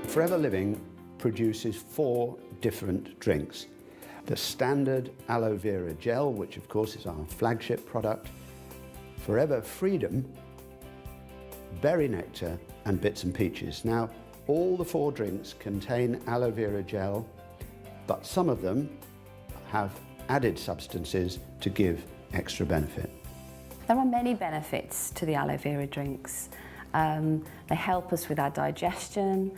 Forever Living produces 4 different drinks. The standard Aloe Vera gel, which of course is our flagship product, Forever Freedom, Berry Nectar and Bits and Peaches. Now, all the 4 drinks contain aloe vera gel, but some of them have added substances to give extra benefit. There are many benefits to the aloe vera drinks. They help us with our digestion,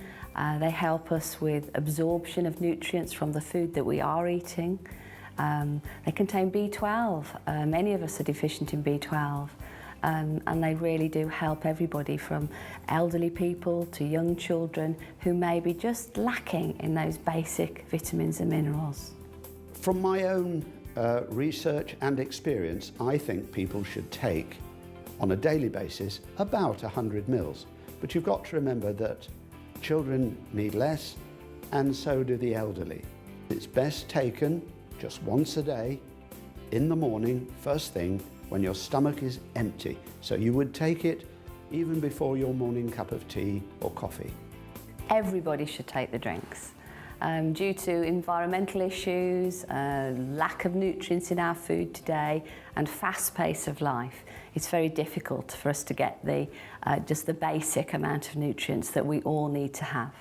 they help us with absorption of nutrients from the food that we are eating. They contain B12. Many of us are deficient in B12. And they really do help everybody from elderly people to young children who may be just lacking in those basic vitamins and minerals. From my own research and experience, I think people should take on a daily basis about 100 mils. But you've got to remember that children need less, and so do the elderly. It's best taken just once a day, in the morning, first thing, when your stomach is empty. So you would take it even before your morning cup of tea or coffee. Everybody should take the drinks. Due to environmental issues, lack of nutrients in our food today, and fast pace of life, it's very difficult for us to get just the basic amount of nutrients that we all need to have.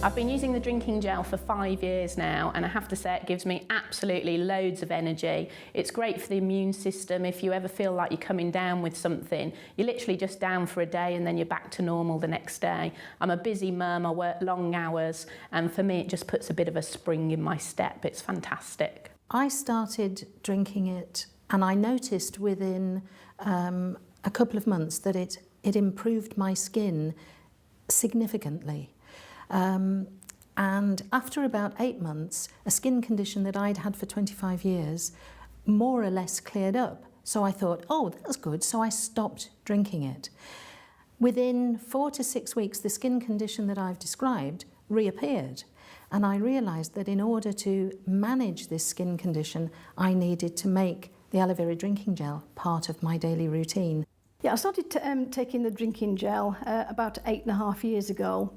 I've been using the drinking gel for 5 years now, and I have to say it gives me absolutely loads of energy. It's great for the immune system. If you ever feel like you're coming down with something, you're literally just down for a day and then you're back to normal the next day. I'm a busy mum, I work long hours, and for me it just puts a bit of a spring in my step. It's fantastic. I started drinking it and I noticed within a couple of months that it improved my skin significantly. And after about 8 months, a skin condition that I'd had for 25 years more or less cleared up. So I thought, oh, that's good. So I stopped drinking it. Within 4 to 6 weeks, the skin condition that I've described reappeared. And I realised that in order to manage this skin condition, I needed to make the aloe vera drinking gel part of my daily routine. Yeah, I started taking the drinking gel about 8.5 years ago,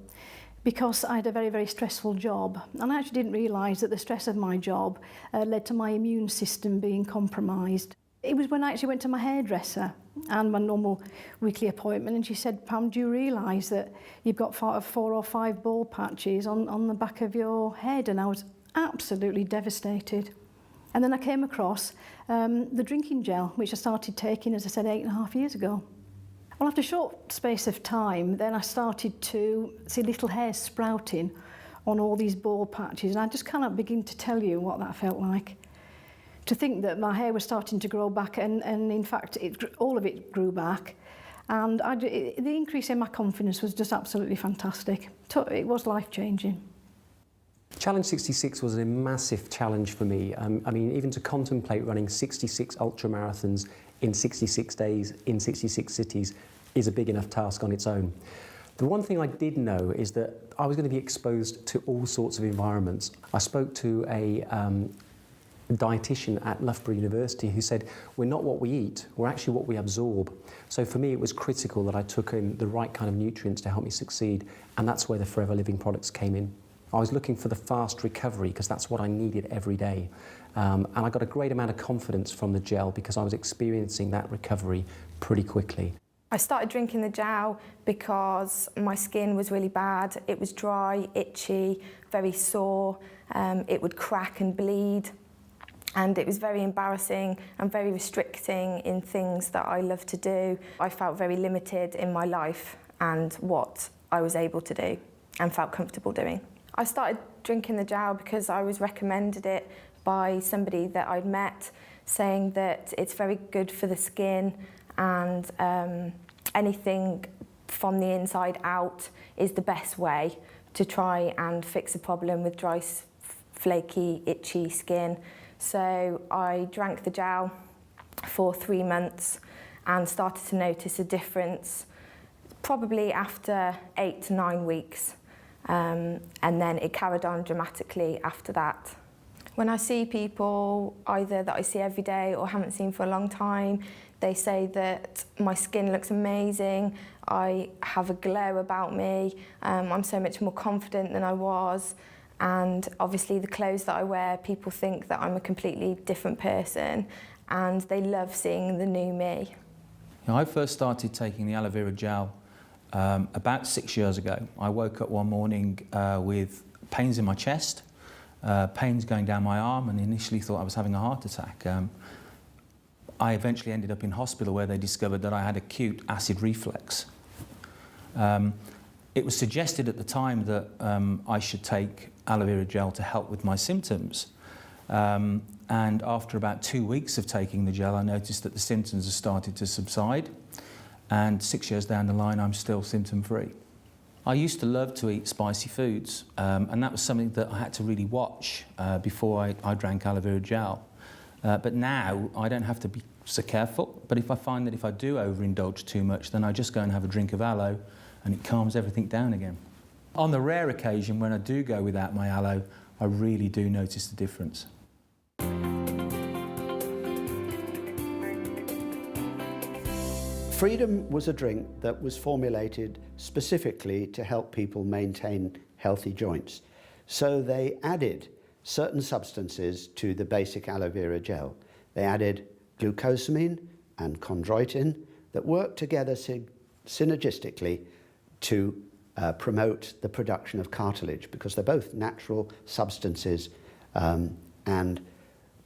because I had a very, very stressful job. And I actually didn't realise that the stress of my job led to my immune system being compromised. It was when I actually went to my hairdresser and my normal weekly appointment, and she said, Pam, do you realise that you've got 4 or 5 bald patches on the back of your head? And I was absolutely devastated. And then I came across the drinking gel, which I started taking, as I said, 8.5 years ago. Well, after a short space of time, then I started to see little hairs sprouting on all these bald patches, and I just cannot begin to tell you what that felt like. To think that my hair was starting to grow back, and in fact, all of it grew back, and the increase in my confidence was just absolutely fantastic. It was life-changing. Challenge 66 was a massive challenge for me. I mean, even to contemplate running 66 ultramarathons in 66 days in 66 cities is a big enough task on its own. The one thing I did know is that I was going to be exposed to all sorts of environments. I spoke to a dietitian at Loughborough University who said, we're not what we eat, we're actually what we absorb. So for me it was critical that I took in the right kind of nutrients to help me succeed, and that's where the Forever Living products came in. I was looking for the fast recovery because that's what I needed every day. And I got a great amount of confidence from the gel because I was experiencing that recovery pretty quickly. I started drinking the gel because my skin was really bad. It was dry, itchy, very sore. It would crack and bleed. And it was very embarrassing and very restricting in things that I love to do. I felt very limited in my life and what I was able to do and felt comfortable doing. I started drinking the gel because I was recommended it by somebody that I'd met, saying that it's very good for the skin and anything from the inside out is the best way to try and fix a problem with dry, flaky, itchy skin. So I drank the gel for 3 months and started to notice a difference probably after 8 to 9 weeks. And then it carried on dramatically after that. When I see people either that I see every day or haven't seen for a long time, They say that my skin looks amazing, I have a glow about me, I'm so much more confident than I was, and obviously the clothes that I wear, people think that I'm a completely different person, and they love seeing the new me. I first started taking the aloe vera gel about 6 years ago. I woke up one morning with pains in my chest, pains going down my arm, and initially thought I was having a heart attack. I eventually ended up in hospital where they discovered that I had acute acid reflux. It was suggested at the time that I should take aloe vera gel to help with my symptoms. And after about 2 weeks of taking the gel, I noticed that the symptoms had started to subside. And 6 years down the line, I'm still symptom-free. I used to love to eat spicy foods, and that was something that I had to really watch before I drank aloe vera gel. But now I don't have to be so careful, but if I find that if I do overindulge too much, then I just go and have a drink of aloe and it calms everything down again. On the rare occasion when I do go without my aloe, I really do notice the difference. Freedom was a drink that was formulated specifically to help people maintain healthy joints. So they added certain substances to the basic aloe vera gel. They added glucosamine and chondroitin that work together synergistically to promote the production of cartilage, because they're both natural substances, and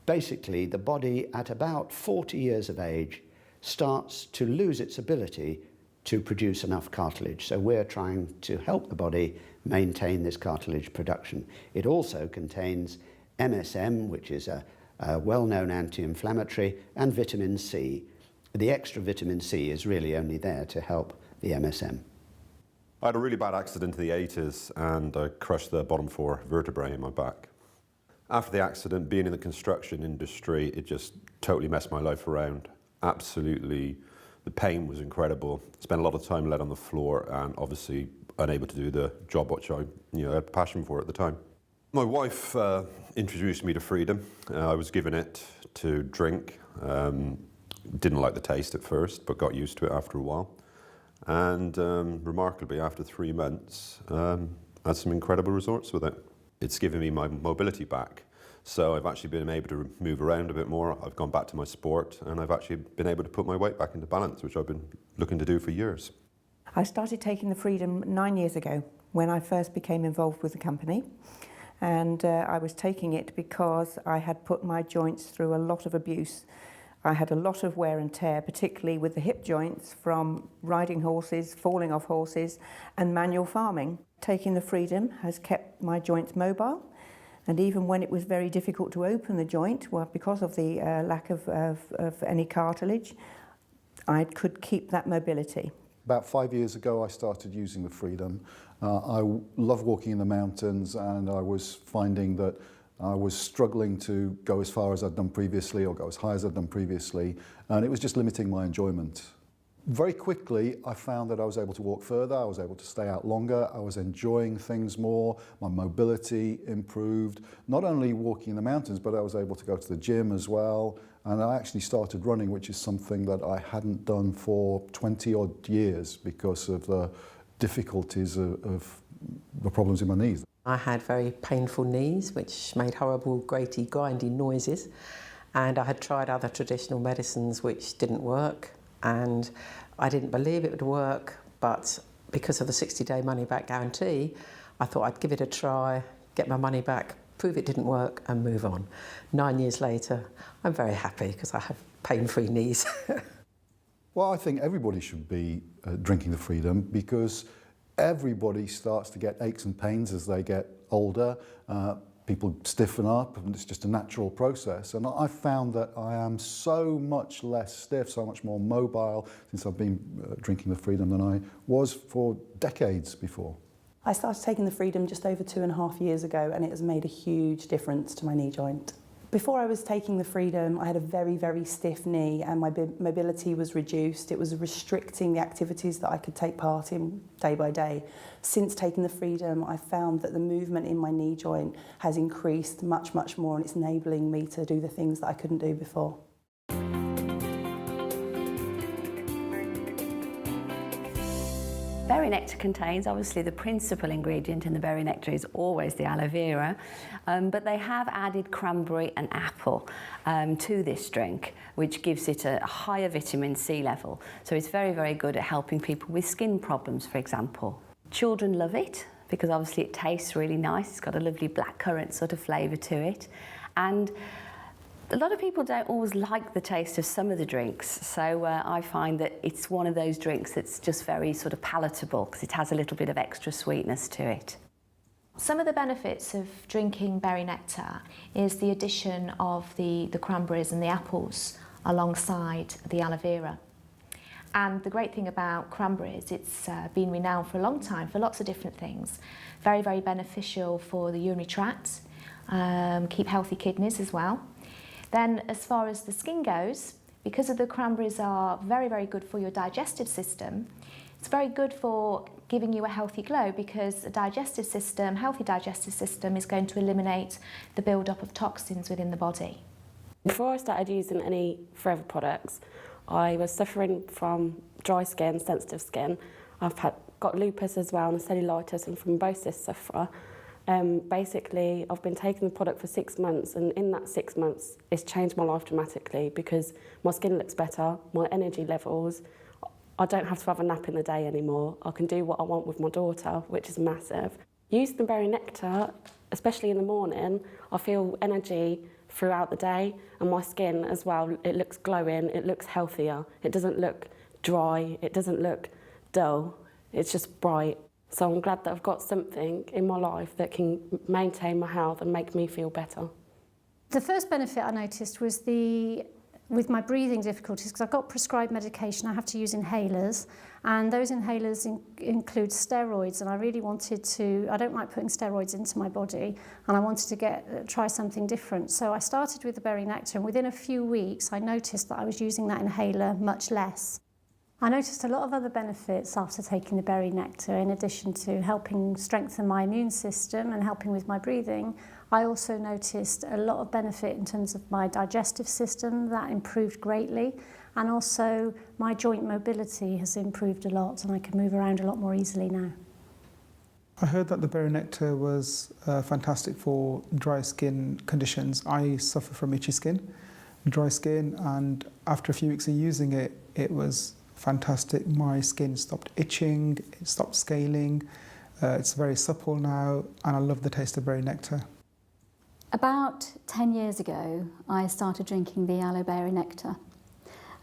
basically the body at about 40 years of age starts to lose its ability to produce enough cartilage. So we're trying to help the body maintain this cartilage production. It also contains MSM, which is a well-known anti-inflammatory, and vitamin C. The extra vitamin C is really only there to help the MSM. I had a really bad accident in the 80s and I crushed the bottom 4 vertebrae in my back. After the accident, being in the construction industry, it just totally messed my life around. Absolutely, the pain was incredible. Spent a lot of time laid on the floor and obviously unable to do the job which I had passion for at the time. My wife introduced me to Freedom. I was given it to drink. Didn't like the taste at first, but got used to it after a while. And remarkably, after 3 months, had some incredible results with it. It's given me my mobility back. So I've actually been able to move around a bit more. I've gone back to my sport, and I've actually been able to put my weight back into balance, which I've been looking to do for years. I started taking the Freedom 9 years ago when I first became involved with the company. And I was taking it because I had put my joints through a lot of abuse. I had a lot of wear and tear, particularly with the hip joints from riding horses, falling off horses, and manual farming. Taking the Freedom has kept my joints mobile. And even when it was very difficult to open the joint, well, because of the lack of any cartilage, I could keep that mobility. About 5 years ago, I started using the Freedom. I love walking in the mountains, and I was finding that I was struggling to go as far as I'd done previously or go as high as I'd done previously, and it was just limiting my enjoyment. Very quickly, I found that I was able to walk further, I was able to stay out longer, I was enjoying things more, my mobility improved. Not only walking in the mountains, but I was able to go to the gym as well. And I actually started running, which is something that I hadn't done for 20 odd years because of the difficulties of the problems in my knees. I had very painful knees, which made horrible, graty, grindy noises. And I had tried other traditional medicines which didn't work. And I didn't believe it would work, but because of the 60-day money-back guarantee, I thought I'd give it a try, get my money back, prove it didn't work, and move on. 9 years later, I'm very happy because I have pain-free knees. Well, I think everybody should be drinking the Freedom because everybody starts to get aches and pains as they get older. People stiffen up, and it's just a natural process. And I found that I am so much less stiff, so much more mobile since I've been drinking the Freedom than I was for decades before. I started taking the Freedom just over 2.5 years ago, and it has made a huge difference to my knee joint. Before I was taking the Freedom, I had a very, very stiff knee and my mobility was reduced. It was restricting the activities that I could take part in day by day. Since taking the Freedom, I found that the movement in my knee joint has increased much, much more, and it's enabling me to do the things that I couldn't do before. berry nectar contains, obviously, the principal ingredient in the berry nectar is always the aloe vera, but they have added cranberry and apple to this drink, which gives it a higher vitamin C level. So it's very, very good at helping people with skin problems, for example. Children love it because obviously it tastes really nice. It's got a lovely blackcurrant sort of flavour to it. And a lot of people don't always like the taste of some of the drinks, so I find that it's one of those drinks that's just very sort of palatable because it has a little bit of extra sweetness to it. Some of the benefits of drinking berry nectar is the addition of the cranberries and the apples alongside the aloe vera. And the great thing about cranberries, it's been renowned for a long time for lots of different things. Very, very beneficial for the urinary tract, keep healthy kidneys as well. Then as far as the skin goes, because of the cranberries are very, very good for your digestive system, it's very good for giving you a healthy glow because a digestive system, healthy digestive system is going to eliminate the build-up of toxins within the body. Before I started using any Forever products, I was suffering from dry skin, sensitive skin. I've got lupus as well and a cellulitis and thrombosis sufferer. Basically, I've been taking the product for 6 months, and in that 6 months, it's changed my life dramatically because my skin looks better, my energy levels. I don't have to have a nap in the day anymore. I can do what I want with my daughter, which is massive. Using the berry nectar, especially in the morning, I feel energy throughout the day, and my skin as well, it looks glowing, it looks healthier. It doesn't look dry, it doesn't look dull, it's just bright. So I'm glad that I've got something in my life that can maintain my health and make me feel better. The first benefit I noticed was with my breathing difficulties, because I've got prescribed medication, I have to use inhalers, and those inhalers include steroids, and I really wanted to, I don't like putting steroids into my body, and I wanted to try something different. So I started with the berry nectar, and within a few weeks I noticed that I was using that inhaler much less. I noticed a lot of other benefits after taking the berry nectar. In addition to helping strengthen my immune system and helping with my breathing, I also noticed a lot of benefit in terms of my digestive system. That improved greatly, and also my joint mobility has improved a lot, and I can move around a lot more easily now. I heard that the berry nectar was fantastic for dry skin conditions. I suffer from itchy skin, dry skin, and after a few weeks of using it, it was fantastic. My skin stopped itching, it stopped scaling, it's very supple now, and I love the taste of berry nectar. About 10 years ago, I started drinking the aloe berry nectar,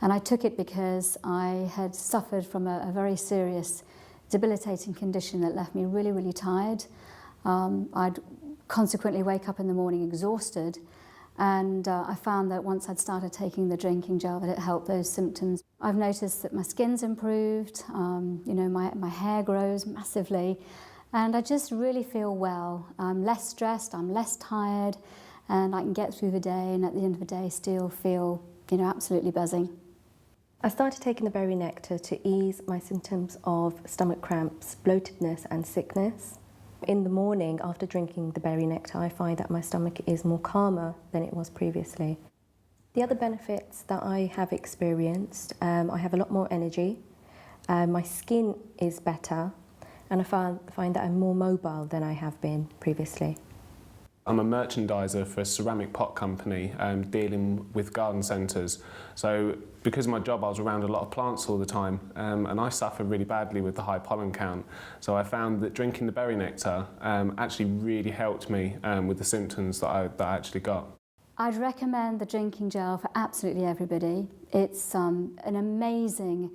and I took it because I had suffered from a very serious debilitating condition that left me really, really tired. I'd consequently wake up in the morning exhausted, and I found that once I'd started taking the drinking gel that it helped those symptoms. I've noticed that my skin's improved, you know, my hair grows massively, and I just really feel well. I'm less stressed, I'm less tired, and I can get through the day, and at the end of the day still feel, you know, absolutely buzzing. I started taking the berry nectar to ease my symptoms of stomach cramps, bloatedness and sickness. In the morning, after drinking the berry nectar, I find that my stomach is more calmer than it was previously. The other benefits that I have experienced, I have a lot more energy, my skin is better, and I find that I'm more mobile than I have been previously. I'm a merchandiser for a ceramic pot company dealing with garden centres. So because of my job, I was around a lot of plants all the time, and I suffer really badly with the high pollen count. So I found that drinking the berry nectar actually really helped me with the symptoms that I actually got. I'd recommend the drinking gel for absolutely everybody. It's an amazing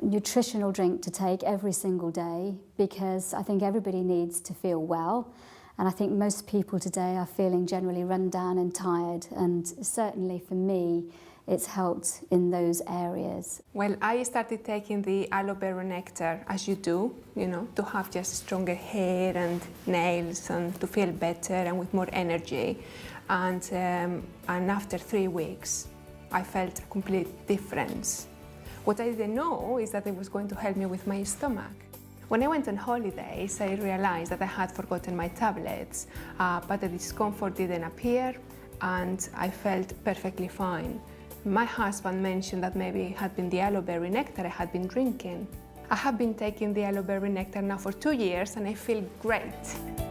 nutritional drink to take every single day because I think everybody needs to feel well. And I think most people today are feeling generally run down and tired, and certainly for me, it's helped in those areas. Well, I started taking the aloe vera nectar, as you do, you know, to have just stronger hair and nails and to feel better and with more energy. And after 3 weeks, I felt a complete difference. What I didn't know is that it was going to help me with my stomach. When I went on holidays, I realized that I had forgotten my tablets, but the discomfort didn't appear and I felt perfectly fine. My husband mentioned that maybe it had been the aloe berry nectar I had been drinking. I have been taking the aloe berry nectar now for 2 years and I feel great.